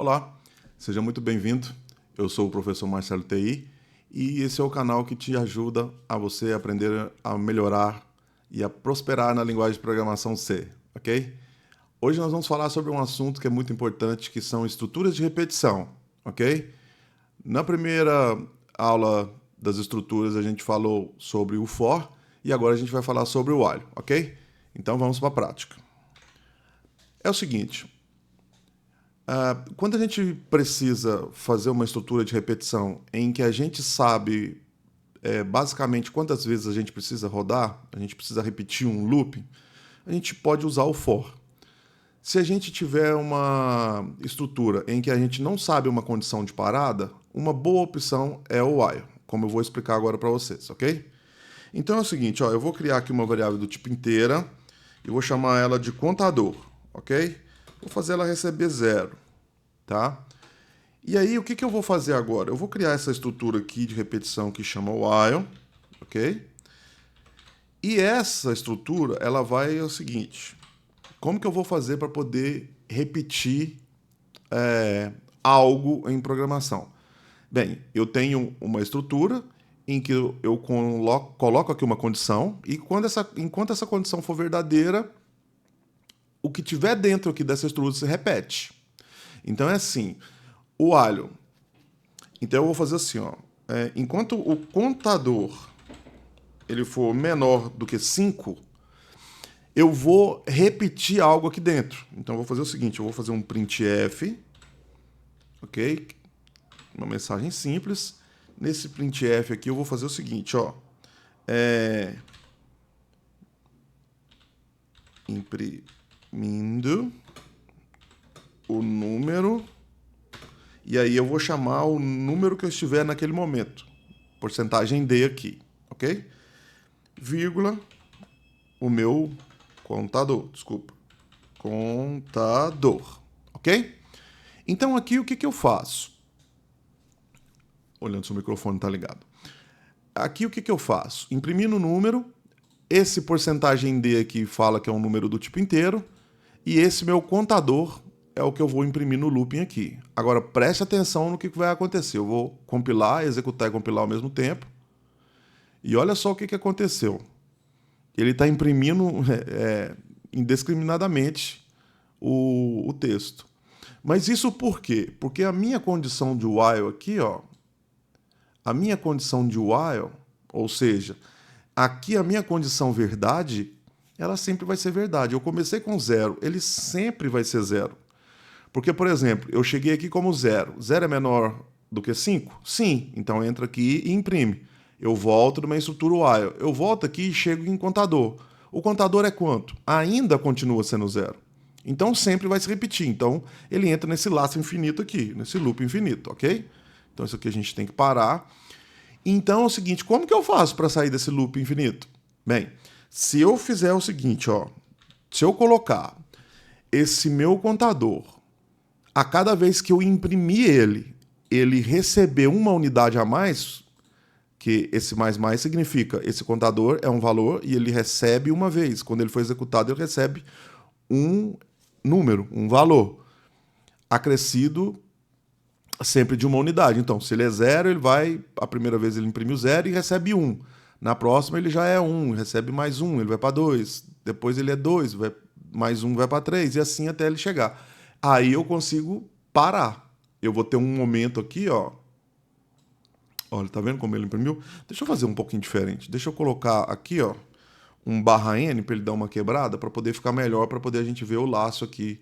Olá, seja muito bem-vindo. Eu sou o professor Marcelo TI e esse é o canal que te ajuda a você aprender a melhorar e a prosperar na linguagem de programação C, ok? Hoje nós vamos falar sobre um assunto que é muito importante, que são estruturas de repetição, ok? Na primeira aula das estruturas a gente falou sobre o for e agora a gente vai falar sobre o while, ok? Então vamos para a prática. É o seguinte, quando a gente precisa fazer uma estrutura de repetição em que a gente sabe basicamente quantas vezes a gente precisa rodar, a gente precisa repetir um looping, a gente pode usar o for. Se a gente tiver uma estrutura em que a gente não sabe uma condição de parada, uma boa opção é o while, como eu vou explicar agora para vocês, ok? Então é o seguinte, eu vou criar aqui uma variável do tipo inteira e vou chamar ela de contador, ok? Vou fazer ela receber 0, tá? E aí, o que eu vou fazer agora? Eu vou criar essa estrutura aqui de repetição que chama while, ok? E essa estrutura, ela vai o seguinte, como que eu vou fazer para poder repetir algo em programação? Bem, eu tenho uma estrutura em que eu coloco aqui uma condição e enquanto essa condição for verdadeira, o que tiver dentro aqui dessa estrutura se repete. Então é assim, o while. Então eu vou fazer assim, enquanto o contador ele for menor do que 5, eu vou repetir algo aqui dentro. Então eu vou fazer o seguinte, eu vou fazer um printf, ok? Uma mensagem simples. Nesse printf aqui eu vou fazer o seguinte, imprimindo o número, e aí eu vou chamar o número que eu estiver naquele momento, porcentagem D aqui, ok? Vírgula, o meu contador, contador, ok? Então aqui o que eu faço? Olhando se o microfone está ligado. Aqui o que eu faço? Imprimindo o número, esse porcentagem D aqui fala que é um número do tipo inteiro, e esse meu contador é o que eu vou imprimir no looping aqui. Agora preste atenção no que vai acontecer. Eu vou compilar, executar e compilar ao mesmo tempo. E olha só o que aconteceu. Ele está imprimindo indiscriminadamente o texto. Mas isso por quê? Porque a minha condição de while aqui, a minha condição de while, ou seja, aqui a minha condição verdade, ela sempre vai ser verdade. Eu comecei com 0, ele sempre vai ser 0. Porque, por exemplo, eu cheguei aqui como 0. 0 é menor do que 5? Sim. Então entra aqui e imprime. Eu volto numa estrutura while. Eu volto aqui e chego em contador. O contador é quanto? Ainda continua sendo 0. Então sempre vai se repetir. Então ele entra nesse laço infinito aqui, nesse loop infinito, ok? Então isso aqui a gente tem que parar. Então é o seguinte, como que eu faço para sair desse loop infinito? Bem, se eu fizer o seguinte, se eu colocar esse meu contador, a cada vez que eu imprimir ele receber uma unidade a mais, que esse mais significa esse contador é um valor e ele recebe uma vez. Quando ele for executado, ele recebe um número, um valor, acrescido sempre de uma unidade. Então, se ele é 0, ele vai, a primeira vez ele imprime o 0 e recebe 1. Na próxima ele já é 1, recebe mais 1, ele vai para 2. Depois ele é 2, mais 1 vai para 3, e assim até ele chegar. Aí eu consigo parar. Eu vou ter um momento aqui, Olha, tá vendo como ele imprimiu? Deixa eu fazer um pouquinho diferente. Deixa eu colocar aqui, um /n para ele dar uma quebrada, para poder ficar melhor, para poder a gente ver o laço aqui,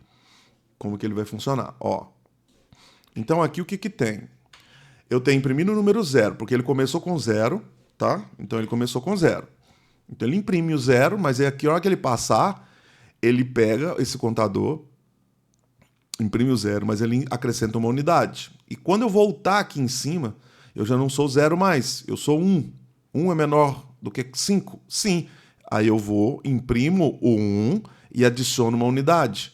como que ele vai funcionar, Então aqui o que tem? Eu tenho imprimindo o número 0, porque ele começou com 0, tá? Então ele começou com 0. Então ele imprime o 0, mas é aqui a hora que ele passar, ele pega esse contador, imprime o 0, mas ele acrescenta uma unidade. E quando eu voltar aqui em cima, eu já não sou 0 mais, eu sou 1. 1 é menor do que 5? Sim. Aí eu imprimo o 1 e adiciono uma unidade.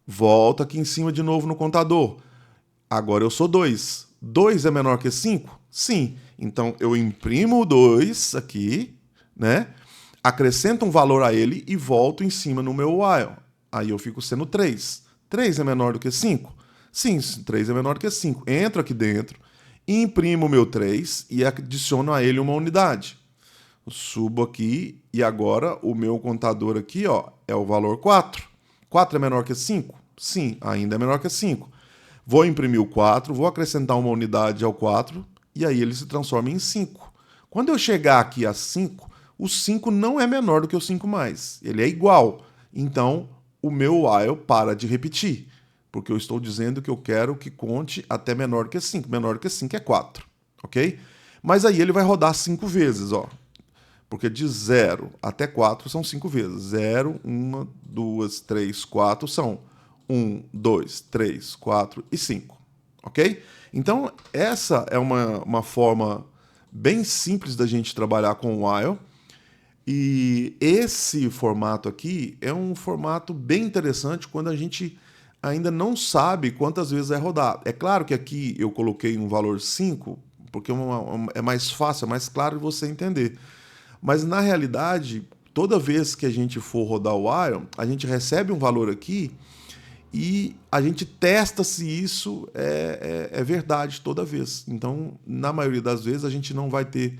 Volto aqui em cima de novo no contador. Agora eu sou 2. 2 é menor que 5? Sim. Então eu imprimo o 2 aqui, né? Acrescento um valor a ele e volto em cima no meu while. Aí eu fico sendo 3. 3 é menor do que 5? Sim, 3 é menor que 5. Entro aqui dentro, imprimo o meu 3 e adiciono a ele uma unidade. Eu subo aqui e agora o meu contador aqui, ó, é o valor 4. 4 é menor que 5? Sim, ainda é menor que 5. Vou imprimir o 4, vou acrescentar uma unidade ao 4 e aí ele se transforma em 5. Quando eu chegar aqui a 5, o 5 não é menor do que o 5 mais. Ele é igual. Então, o meu while para de repetir, porque eu estou dizendo que eu quero que conte até menor que 5. Menor que 5 é 4, ok? Mas aí ele vai rodar 5 vezes, ó. Porque de 0 até 4 são 5 vezes. 0, 1, 2, 3, 4 são 1, 2, 3, 4 e 5. Ok? Então, essa é uma forma bem simples da gente trabalhar com o while. E esse formato aqui é um formato bem interessante quando a gente ainda não sabe quantas vezes vai rodar. É claro que aqui eu coloquei um valor 5, porque é mais fácil, é mais claro de você entender. Mas na realidade, toda vez que a gente for rodar o while, a gente recebe um valor aqui e a gente testa se isso é verdade toda vez. Então, na maioria das vezes, a gente não vai ter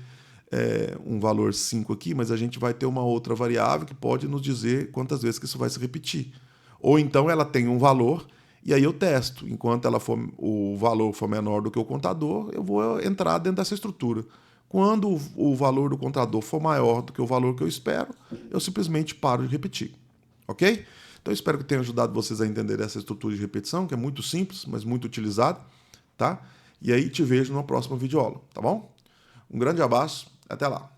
um valor 5 aqui, mas a gente vai ter uma outra variável que pode nos dizer quantas vezes que isso vai se repetir. Ou então ela tem um valor e aí eu testo. Enquanto o valor for menor do que o contador, eu vou entrar dentro dessa estrutura. Quando o valor do contador for maior do que o valor que eu espero, eu simplesmente paro de repetir. Ok? Então, espero que tenha ajudado vocês a entender essa estrutura de repetição, que é muito simples, mas muito utilizada. Tá? E aí te vejo numa próxima videoaula, tá bom? Um grande abraço, até lá!